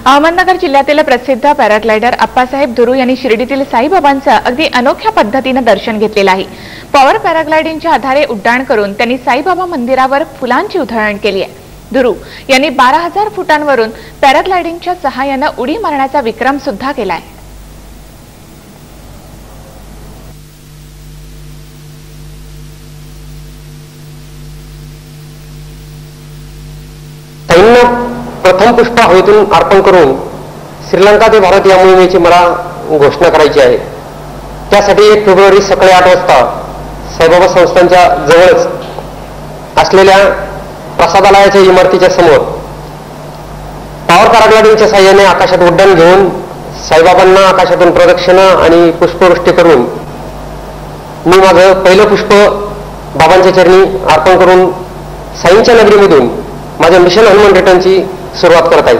अहमदनगर जिल्ह्यातील प्रसिद्ध पॅराग्लायडर अप्पासाहेब धुरू यांनी शिर्डीतील साईबाबांचं अगदी अनोख्या पद्धतीने दर्शन घेतलेलं आहे। पॉवर पॅराग्लायडिंगच्या आधारे उड्डाण करून त्यांनी साईबाबा मंदिरावर फुलांची उधळण केली आहे। धुरू यांनी 12,000 फुटांवरून पॅराग्लायडिंगच्या सहाय्याने उडी मारण्याचा विक्रम सुद्धा केला आहे। प्रथम पुष्प हवेतून अर्पण करून श्रीलंका ते भारत या मोहिमेची मला घोषणा करायची आहे। त्यासाठी 1 फेब्रुवारी सकाळी 8 वाजता साईबाबा संस्थांच्या जवळच असलेल्या प्रसादालयाच्या इमारतीच्या समोर पॉवर पॅराग्लायडिंगच्या साहाय्याने आकाशात उड्डाण घेऊन साईबाबांना आकाशातून प्रदक्षिणा आणि पुष्पवृष्टी करून मी माझं पहिलं पुष्प बाबांच्या चरणी अर्पण करून साईंच्या नगरीमधून माझ्या मिशन हनुमान रिटर्नची सुरुवात करत आहे।